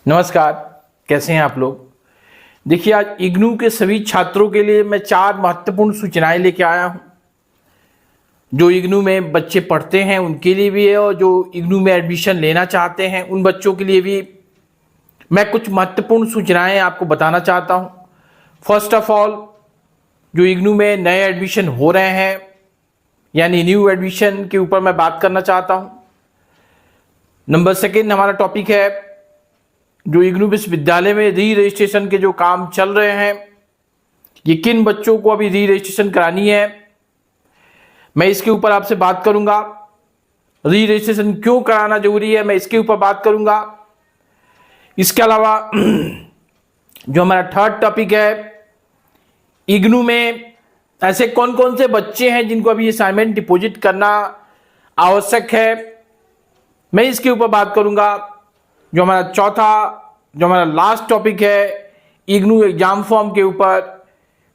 नमस्कार, कैसे हैं आप लोग। देखिए, आज इग्नू के सभी छात्रों के लिए मैं 4 महत्वपूर्ण सूचनाएं लेके आया हूं। जो इग्नू में बच्चे पढ़ते हैं उनके लिए भी है और जो इग्नू में एडमिशन लेना चाहते हैं उन बच्चों के लिए भी मैं कुछ महत्वपूर्ण सूचनाएं आपको बताना चाहता हूं। फर्स्ट ऑफ ऑल, जो इग्नू में नए एडमिशन हो रहे हैं यानी न्यू एडमिशन के ऊपर मैं बात करना चाहता हूं। नंबर सेकेंड, हमारा टॉपिक है जो इग्नू विश्वविद्यालय में री रजिस्ट्रेशन के जो काम चल रहे हैं, ये किन बच्चों को अभी री रजिस्ट्रेशन करानी है, मैं इसके ऊपर आपसे बात करूंगा। री रजिस्ट्रेशन क्यों कराना जरूरी है, मैं इसके ऊपर बात करूंगा। इसके अलावा जो हमारा थर्ड टॉपिक है, इग्नू में ऐसे कौन कौन से बच्चे हैं जिनको अभी असाइनमेंट डिपॉजिट करना आवश्यक है, मैं इसके ऊपर बात करूंगा। जो हमारा चौथा, जो हमारा लास्ट टॉपिक है, इग्नू एग्जाम फॉर्म के ऊपर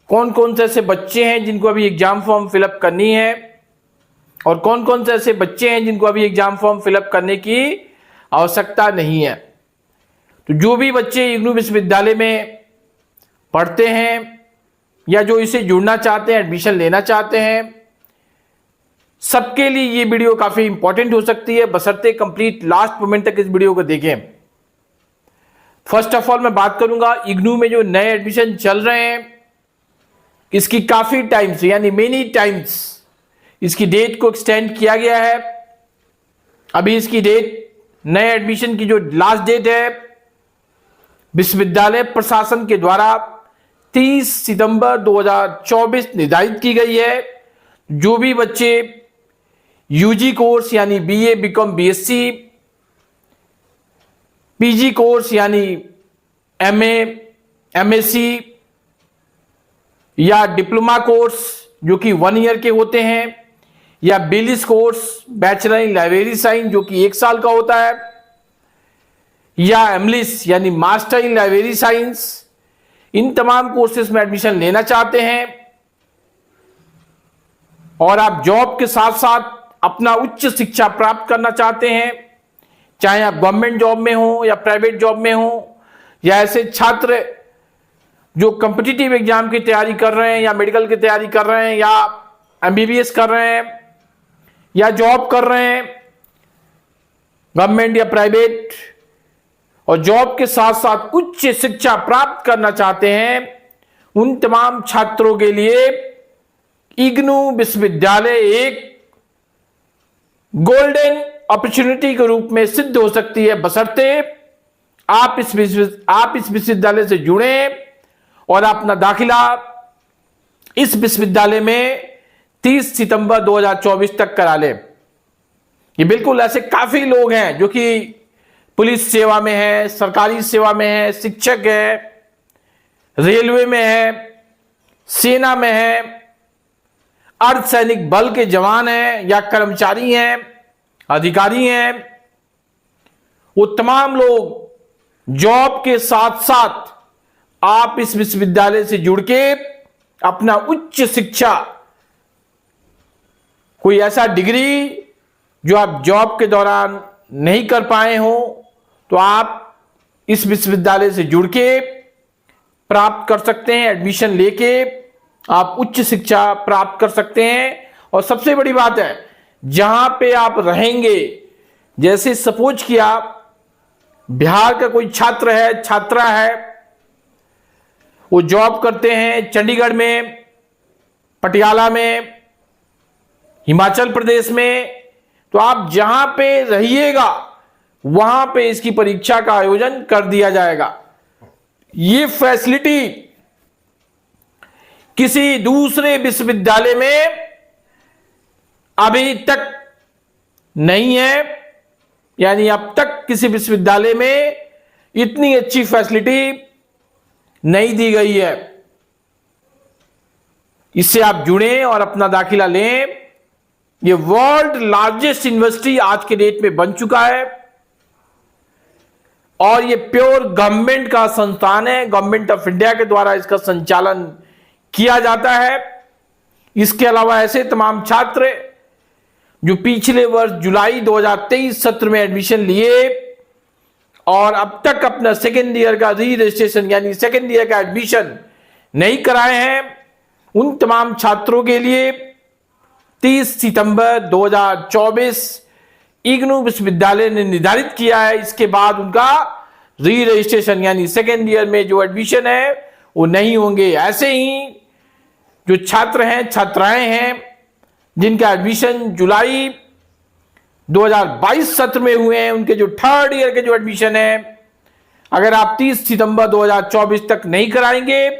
कौन कौन से ऐसे बच्चे हैं जिनको अभी एग्जाम फॉर्म फिलअप करनी है और कौन कौन से ऐसे बच्चे हैं जिनको अभी एग्जाम फॉर्म फिलअप करने की आवश्यकता नहीं है। तो जो भी बच्चे इग्नू विश्वविद्यालय में पढ़ते हैं या जो इसे जुड़ना चाहते हैं, एडमिशन लेना चाहते हैं, सबके लिए ये वीडियो काफी इंपॉर्टेंट हो सकती है, बशर्ते कंप्लीट लास्ट मोमेंट तक इस वीडियो को देखें। फर्स्ट ऑफ ऑल, मैं बात करूंगा इग्नू में जो नए एडमिशन चल रहे हैं, इसकी काफी टाइम्स यानी मेनी टाइम्स इसकी डेट को एक्सटेंड किया गया है। अभी इसकी डेट, नए एडमिशन की जो लास्ट डेट है, विश्वविद्यालय प्रशासन के द्वारा 30 सितंबर 2024 निर्धारित की गई है। जो भी बच्चे यूजी कोर्स यानी BA, BCom, BSc, PG course यानी एमए, एमएससी या डिप्लोमा कोर्स जो कि 1 ईयर के होते हैं, या BLIS course, bachelor in library science जो कि 1 साल का होता है, या एमलिस यानी मास्टर इन लाइब्रेरी साइंस, इन तमाम कोर्सेज में एडमिशन लेना चाहते हैं और आप जॉब के साथ साथ अपना उच्च शिक्षा प्राप्त करना चाहते हैं, चाहे आप गवर्नमेंट जॉब में हो या प्राइवेट जॉब में हो, या ऐसे छात्र जो कॉम्पिटिटिव एग्जाम की तैयारी कर रहे हैं या मेडिकल की तैयारी कर रहे हैं या एमबीबीएस कर रहे हैं या जॉब कर रहे हैं गवर्नमेंट या प्राइवेट, और जॉब के साथ साथ उच्च शिक्षा प्राप्त करना चाहते हैं, उन तमाम छात्रों के लिए इग्नू विश्वविद्यालय एक गोल्डन अपॉर्चुनिटी के रूप में सिद्ध हो सकती है, बशर्ते आप इस विश्वविद्यालय से जुड़े और अपना दाखिला इस विश्वविद्यालय में 30 सितंबर 2024 तक करा ले। ये बिल्कुल ऐसे काफी लोग हैं जो कि पुलिस सेवा में है, सरकारी सेवा में है, शिक्षक है, रेलवे में है, सेना में है, अर्धसैनिक बल के जवान हैं या कर्मचारी हैं, अधिकारी हैं, वो तमाम लोग जॉब के साथ साथ आप इस विश्वविद्यालय से जुड़ के अपना उच्च शिक्षा, कोई ऐसा डिग्री जो आप जॉब के दौरान नहीं कर पाए हो, तो आप इस विश्वविद्यालय से जुड़ के प्राप्त कर सकते हैं। एडमिशन लेके आप उच्च शिक्षा प्राप्त कर सकते हैं। और सबसे बड़ी बात है, जहां पे आप रहेंगे, जैसे सपोज किया बिहार का कोई छात्र है, छात्रा है, वो जॉब करते हैं चंडीगढ़ में, पटियाला में, हिमाचल प्रदेश में, तो आप जहां पे रहिएगा वहां पे इसकी परीक्षा का आयोजन कर दिया जाएगा। ये फैसिलिटी किसी दूसरे विश्वविद्यालय में अभी तक नहीं है, यानी अब तक किसी विश्वविद्यालय में इतनी अच्छी फैसिलिटी नहीं दी गई है। इससे आप जुड़ें और अपना दाखिला लें। ये वर्ल्ड लार्जेस्ट यूनिवर्सिटी आज के डेट में बन चुका है और ये प्योर गवर्नमेंट का संस्थान है, गवर्नमेंट ऑफ इंडिया के द्वारा इसका संचालन किया जाता है। इसके अलावा ऐसे तमाम छात्र जो पिछले वर्ष जुलाई 2023 सत्र में एडमिशन लिए और अब तक अपना सेकेंड ईयर का री रजिस्ट्रेशन यानी सेकेंड ईयर का एडमिशन नहीं कराए हैं, उन तमाम छात्रों के लिए 30 सितंबर 2024 इग्नू विश्वविद्यालय ने निर्धारित किया है। इसके बाद उनका री रजिस्ट्रेशन यानी सेकेंड ईयर में जो एडमिशन है वो नहीं होंगे। ऐसे ही जो छात्र हैं, छात्राएं हैं जिनका एडमिशन जुलाई 2022 सत्र में हुए हैं, उनके जो थर्ड ईयर के जो एडमिशन है, अगर आप 30 सितंबर 2024 तक नहीं कराएंगे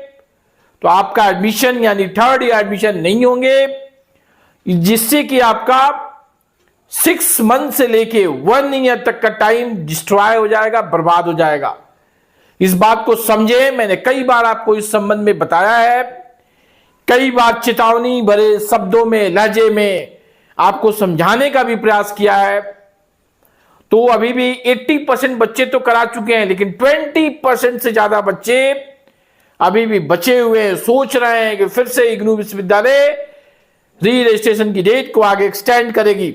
तो आपका एडमिशन यानी थर्ड ईयर एडमिशन नहीं होंगे, जिससे कि आपका 6 मंथ से लेके 1 ईयर तक का टाइम डिस्ट्रॉय हो जाएगा, बर्बाद हो जाएगा। इस बात को समझे। मैंने कई बार आपको इस संबंध में बताया है, कई बार चेतावनी भरे शब्दों में, लहजे में आपको समझाने का भी प्रयास किया है। तो अभी भी 80% बच्चे तो करा चुके हैं, लेकिन 20% से ज्यादा बच्चे अभी भी बचे हुए हैं, सोच रहे हैं कि फिर से इग्नू विश्वविद्यालय री रजिस्ट्रेशन की डेट को आगे एक्सटेंड करेगी।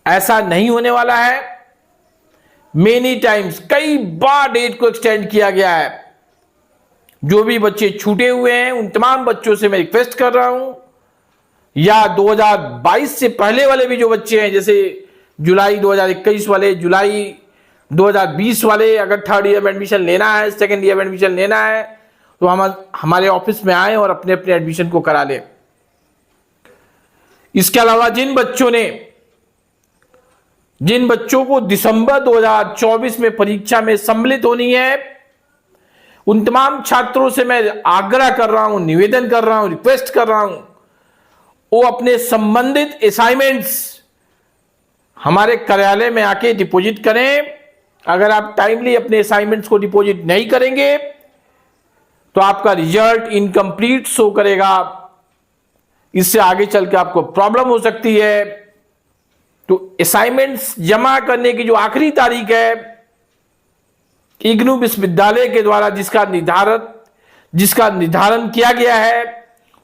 ऐसा नहीं होने वाला है। मेनी टाइम्स, कई बार डेट को एक्सटेंड किया गया है। जो भी बच्चे छूटे हुए हैं उन तमाम बच्चों से मैं रिक्वेस्ट कर रहा हूं, या 2022 से पहले वाले भी जो बच्चे हैं, जैसे जुलाई 2021 वाले, जुलाई 2020 वाले, अगर थर्ड ईयर में एडमिशन लेना है, सेकेंड ईयर में एडमिशन लेना है तो हमारे ऑफिस में आए और अपने अपने एडमिशन को करा लें। इसके अलावा जिन बच्चों को दिसंबर 2024 में परीक्षा में सम्मिलित होनी है, उन तमाम छात्रों से मैं आग्रह कर रहा हूं, निवेदन कर रहा हूं, रिक्वेस्ट कर रहा हूं, वो अपने संबंधित असाइनमेंट्स हमारे कार्यालय में आके डिपॉजिट करें। अगर आप टाइमली अपने असाइनमेंट्स को डिपॉजिट नहीं करेंगे तो आपका रिजल्ट इनकम्प्लीट शो करेगा। इससे आगे चल के आपको प्रॉब्लम हो सकती है। तो असाइनमेंट्स जमा करने की जो आखिरी तारीख है इग्नू विश्वविद्यालय के द्वारा जिसका निर्धारण किया गया है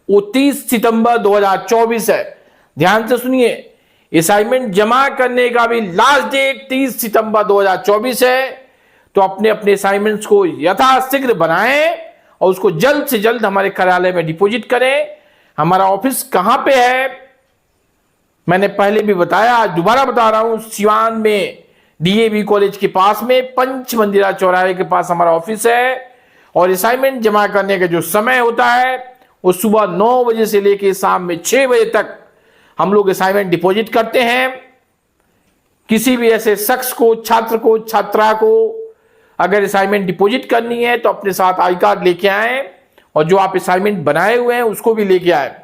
वो 30 सितंबर 2024 है। ध्यान से सुनिए, असाइनमेंट जमा करने का भी लास्ट डेट 30 सितंबर 2024 है। तो अपने अपने असाइनमेंट्स को यथाशीघ्र बनाएं और उसको जल्द से जल्द हमारे कार्यालय में डिपॉजिट करें। हमारा ऑफिस कहां पे है मैंने पहले भी बताया, आज दोबारा बता रहा हूं। सिवान में डीएवी कॉलेज के पास में पंच मंदिरा चौराहे के पास हमारा ऑफिस है। और असाइनमेंट जमा करने का जो समय होता है वो सुबह 9 बजे से लेकर शाम में 6 बजे तक हम लोग असाइनमेंट डिपॉजिट करते हैं। किसी भी ऐसे शख्स को, छात्र को, छात्रा को अगर असाइनमेंट डिपॉजिट करनी है तो अपने साथ आई कार्ड लेके आए और जो आप असाइनमेंट बनाए हुए हैं उसको भी लेके आए।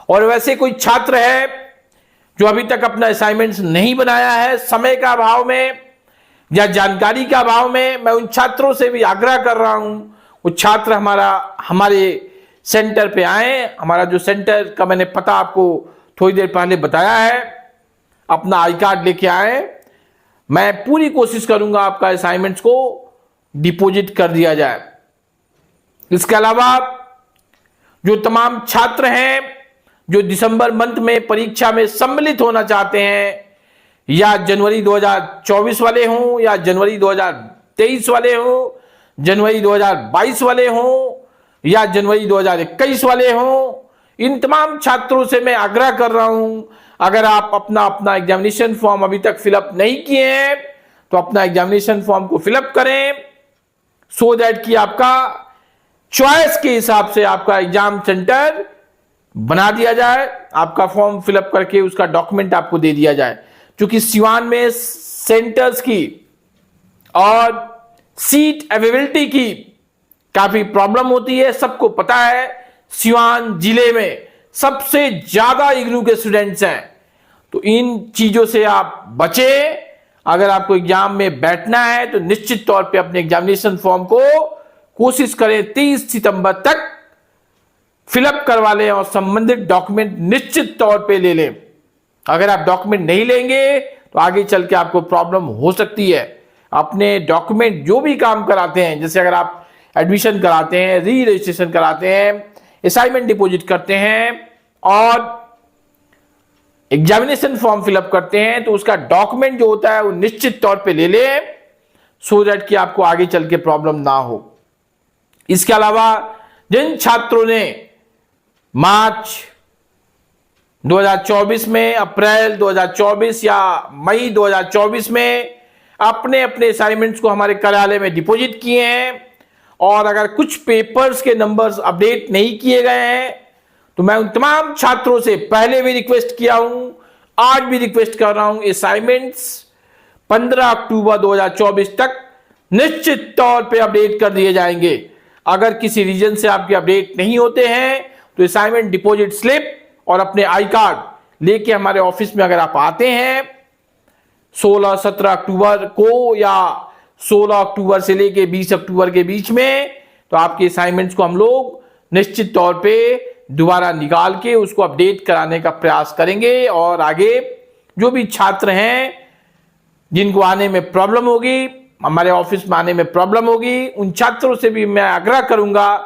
और वैसे कोई छात्र है जो अभी तक अपना असाइनमेंट्स नहीं बनाया है, समय का अभाव में या जानकारी का अभाव में, मैं उन छात्रों से भी आग्रह कर रहा हूं वो छात्र हमारे सेंटर पे आए। हमारा जो सेंटर का मैंने पता आपको थोड़ी देर पहले बताया है, अपना आई कार्ड लेके आए। मैं पूरी कोशिश करूंगा आपका असाइनमेंट्स को डिपॉजिट कर दिया जाए। इसके अलावा जो तमाम छात्र हैं जो दिसंबर मंथ में परीक्षा में सम्मिलित होना चाहते हैं, या जनवरी 2024 वाले हों या जनवरी 2023 वाले हों, जनवरी 2022 वाले हों या जनवरी 2021 वाले हों, इन तमाम छात्रों से मैं आग्रह कर रहा हूं, अगर आप अपना एग्जामिनेशन फॉर्म अभी तक फिलअप नहीं किए हैं तो अपना एग्जामिनेशन फॉर्म को फिलअप करें, सो दैट कि आपका चॉइस के हिसाब से आपका एग्जाम सेंटर बना दिया जाए। आपका फॉर्म फिलअप करके उसका डॉक्यूमेंट आपको दे दिया जाए। क्योंकि सिवान में सेंटर्स की और सीट अवेलेबिलिटी की काफी प्रॉब्लम होती है, सबको पता है। सिवान जिले में सबसे ज्यादा इग्नू के स्टूडेंट्स हैं, तो इन चीजों से आप बचें। अगर आपको एग्जाम में बैठना है तो निश्चित तौर पे अपने एग्जामिनेशन फॉर्म को कोशिश करें 30 सितंबर तक फिलअप करवा लें और संबंधित डॉक्यूमेंट निश्चित तौर पे ले लें। अगर आप डॉक्यूमेंट नहीं लेंगे तो आगे चल के आपको प्रॉब्लम हो सकती है। अपने डॉक्यूमेंट जो भी काम कराते हैं, जैसे अगर आप एडमिशन कराते हैं, री रजिस्ट्रेशन कराते हैं, असाइनमेंट डिपॉजिट करते हैं और एग्जामिनेशन फॉर्म फिलअप करते हैं तो उसका डॉक्यूमेंट जो होता है वो निश्चित तौर पे ले लें, सो दैट कि आपको आगे चल के प्रॉब्लम ना हो। इसके अलावा जिन छात्रों ने मार्च 2024 में, अप्रैल 2024 या मई 2024 में अपने अपने असाइनमेंट्स को हमारे कार्यालय में डिपॉजिट किए हैं और अगर कुछ पेपर्स के नंबर्स अपडेट नहीं किए गए हैं तो मैं उन तमाम छात्रों से पहले भी रिक्वेस्ट किया हूं, आज भी रिक्वेस्ट कर रहा हूं, असाइनमेंट्स 15 अक्टूबर 2024 तक निश्चित तौर पे अपडेट कर दिए जाएंगे। अगर किसी रीजन से आपके अपडेट नहीं होते हैं तो असाइनमेंट डिपॉजिट स्लिप और अपने आई कार्ड लेके हमारे ऑफिस में अगर आप आते हैं 16-17 अक्टूबर को या 16 अक्टूबर से लेके 20 अक्टूबर के बीच में, तो आपके असाइनमेंट्स को हम लोग निश्चित तौर पे दोबारा निकाल के उसको अपडेट कराने का प्रयास करेंगे। और आगे जो भी छात्र हैं जिनको आने में प्रॉब्लम होगी, हमारे ऑफिस में आने में प्रॉब्लम होगी, उन छात्रों से भी मैं आग्रह करूंगा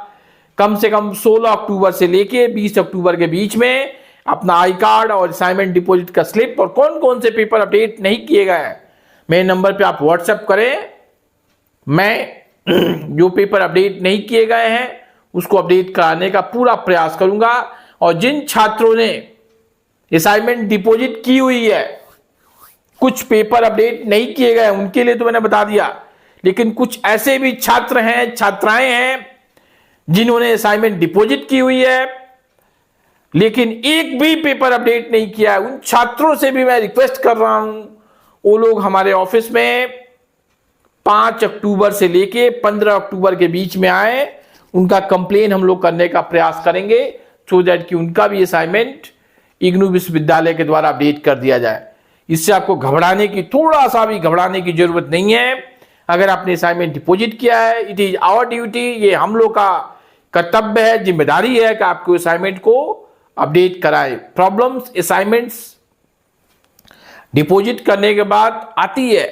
कम से कम 16 अक्टूबर से लेके 20 अक्टूबर के बीच में अपना आई कार्ड और असाइनमेंट डिपॉजिट का स्लिप और कौन कौन से पेपर अपडेट नहीं किए गए हैं मेरे नंबर पे आप व्हाट्सएप करें। मैं जो पेपर अपडेट नहीं किए गए हैं उसको अपडेट कराने का पूरा प्रयास करूंगा। और जिन छात्रों ने असाइनमेंट डिपॉजिट की हुई है, कुछ पेपर अपडेट नहीं किए गए उनके लिए तो मैंने बता दिया, लेकिन कुछ ऐसे भी छात्र हैं, छात्राएं हैं जिन्होंने असाइनमेंट डिपॉजिट की हुई है लेकिन एक भी पेपर अपडेट नहीं किया है, उन छात्रों से भी मैं रिक्वेस्ट कर रहा हूं वो लोग हमारे ऑफिस में 5 अक्टूबर से लेके 15 अक्टूबर के बीच में आए, उनका कंप्लेन हम लोग करने का प्रयास करेंगे सो दैट कि उनका भी असाइनमेंट इग्नू विश्वविद्यालय के द्वारा अपडेट कर दिया जाए। इससे आपको घबराने की, थोड़ा सा भी घबराने की जरूरत नहीं है। अगर आपने असाइनमेंट डिपॉजिट किया है, इट इज आवर ड्यूटी, ये हम लोग का कर्तव्य है, जिम्मेदारी है कि आपको असाइनमेंट को अपडेट कराएं। प्रॉब्लम्स असाइनमेंट्स डिपॉजिट करने के बाद आती है,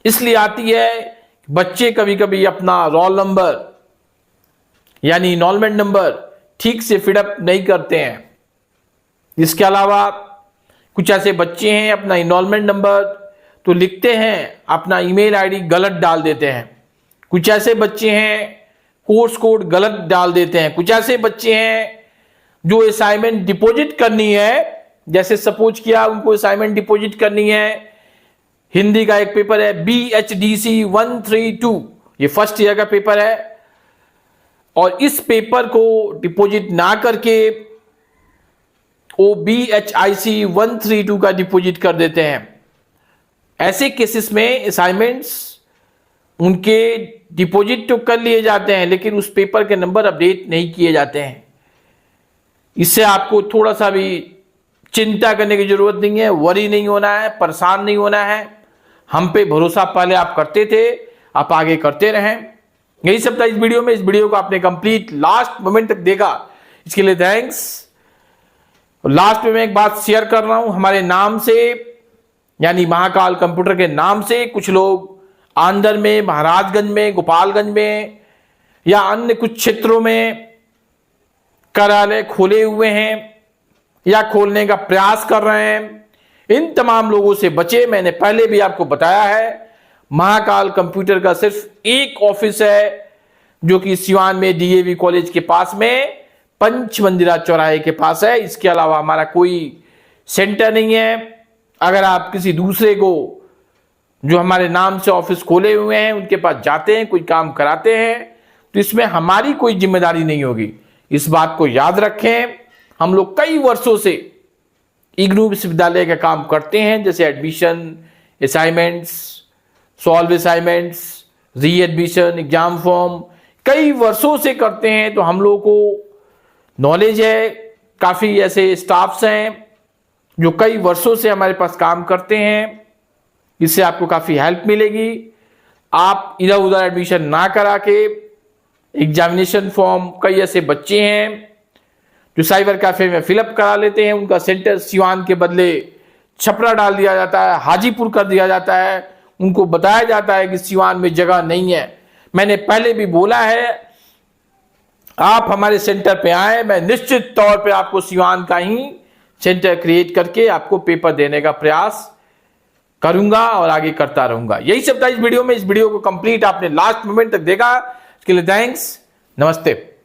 इसलिए आती है बच्चे कभी कभी अपना रोल नंबर यानी इनरोलमेंट नंबर ठीक से फिलअप नहीं करते हैं। इसके अलावा कुछ ऐसे बच्चे हैं अपना इनरोलमेंट नंबर तो लिखते हैं, अपना ईमेल आईडी गलत डाल देते हैं। कुछ ऐसे बच्चे हैं कोर्स कोड गलत डाल देते हैं। कुछ ऐसे बच्चे हैं जो असाइनमेंट डिपॉजिट करनी है, जैसे सपोज किया उनको असाइनमेंट डिपॉजिट करनी है, हिंदी का एक पेपर है BHDC 132, ये फर्स्ट ईयर का पेपर है, और इस पेपर को डिपॉजिट ना करके वो BHIC 132 का डिपॉजिट कर देते हैं। ऐसे केसेस में असाइनमेंट्स उनके डिपॉजिट तो कर लिए जाते हैं लेकिन उस पेपर के नंबर अपडेट नहीं किए जाते हैं। इससे आपको थोड़ा सा भी चिंता करने की जरूरत नहीं है, वरी नहीं होना है, परेशान नहीं होना है। हम पे भरोसा पहले आप करते थे, आप आगे करते रहें। यही सब था इस वीडियो में। इस वीडियो को आपने कंप्लीट लास्ट मोमेंट तक देखा, इसके लिए थैंक्स। लास्ट में मैं एक बात शेयर कर रहा हूं, हमारे नाम से यानी महाकाल कंप्यूटर के नाम से कुछ लोग आंध्र में, महाराजगंज में, गोपालगंज में या अन्य कुछ क्षेत्रों में कार्यालय खोले हुए हैं या खोलने का प्रयास कर रहे हैं। इन तमाम लोगों से बचे। मैंने पहले भी आपको बताया है, महाकाल कंप्यूटर का सिर्फ एक ऑफिस है जो कि सिवान में DAV कॉलेज के पास में पंच मंदिरा चौराहे के पास है। इसके अलावा हमारा कोई सेंटर नहीं है। अगर आप किसी दूसरे को जो हमारे नाम से ऑफिस खोले हुए हैं उनके पास जाते हैं, कोई काम कराते हैं, तो इसमें हमारी कोई जिम्मेदारी नहीं होगी। इस बात को याद रखें। हम लोग कई वर्षों से इग्नू विश्वविद्यालय का काम करते हैं, जैसे एडमिशन, असाइनमेंट्स, सॉल्व असाइनमेंट्स, री एडमिशन, एग्जाम फॉर्म, कई वर्षों से करते हैं, तो हम लोगों को नॉलेज है। काफ़ी ऐसे स्टाफ्स हैं जो कई वर्षों से हमारे पास काम करते हैं। इससे आपको काफ़ी हेल्प मिलेगी। आप इधर उधर एडमिशन ना करा के एग्जामिनेशन फॉर्म, कई ऐसे बच्चे हैं जो साइबर कैफे में फिलअप करा लेते हैं, उनका सेंटर सिवान के बदले छपरा डाल दिया जाता है, हाजीपुर कर दिया जाता है। उनको बताया जाता है कि सिवान में जगह नहीं है। मैंने पहले भी बोला है, आप हमारे सेंटर पे आए, मैं निश्चित तौर पे आपको सिवान का ही सेंटर क्रिएट करके आपको पेपर देने का प्रयास करूंगा और आगे करता रहूंगा। यही सब था इस वीडियो में। इस वीडियो को कंप्लीट आपने लास्ट मोमेंट तक देखा, इसके लिए थैंक्स। नमस्ते।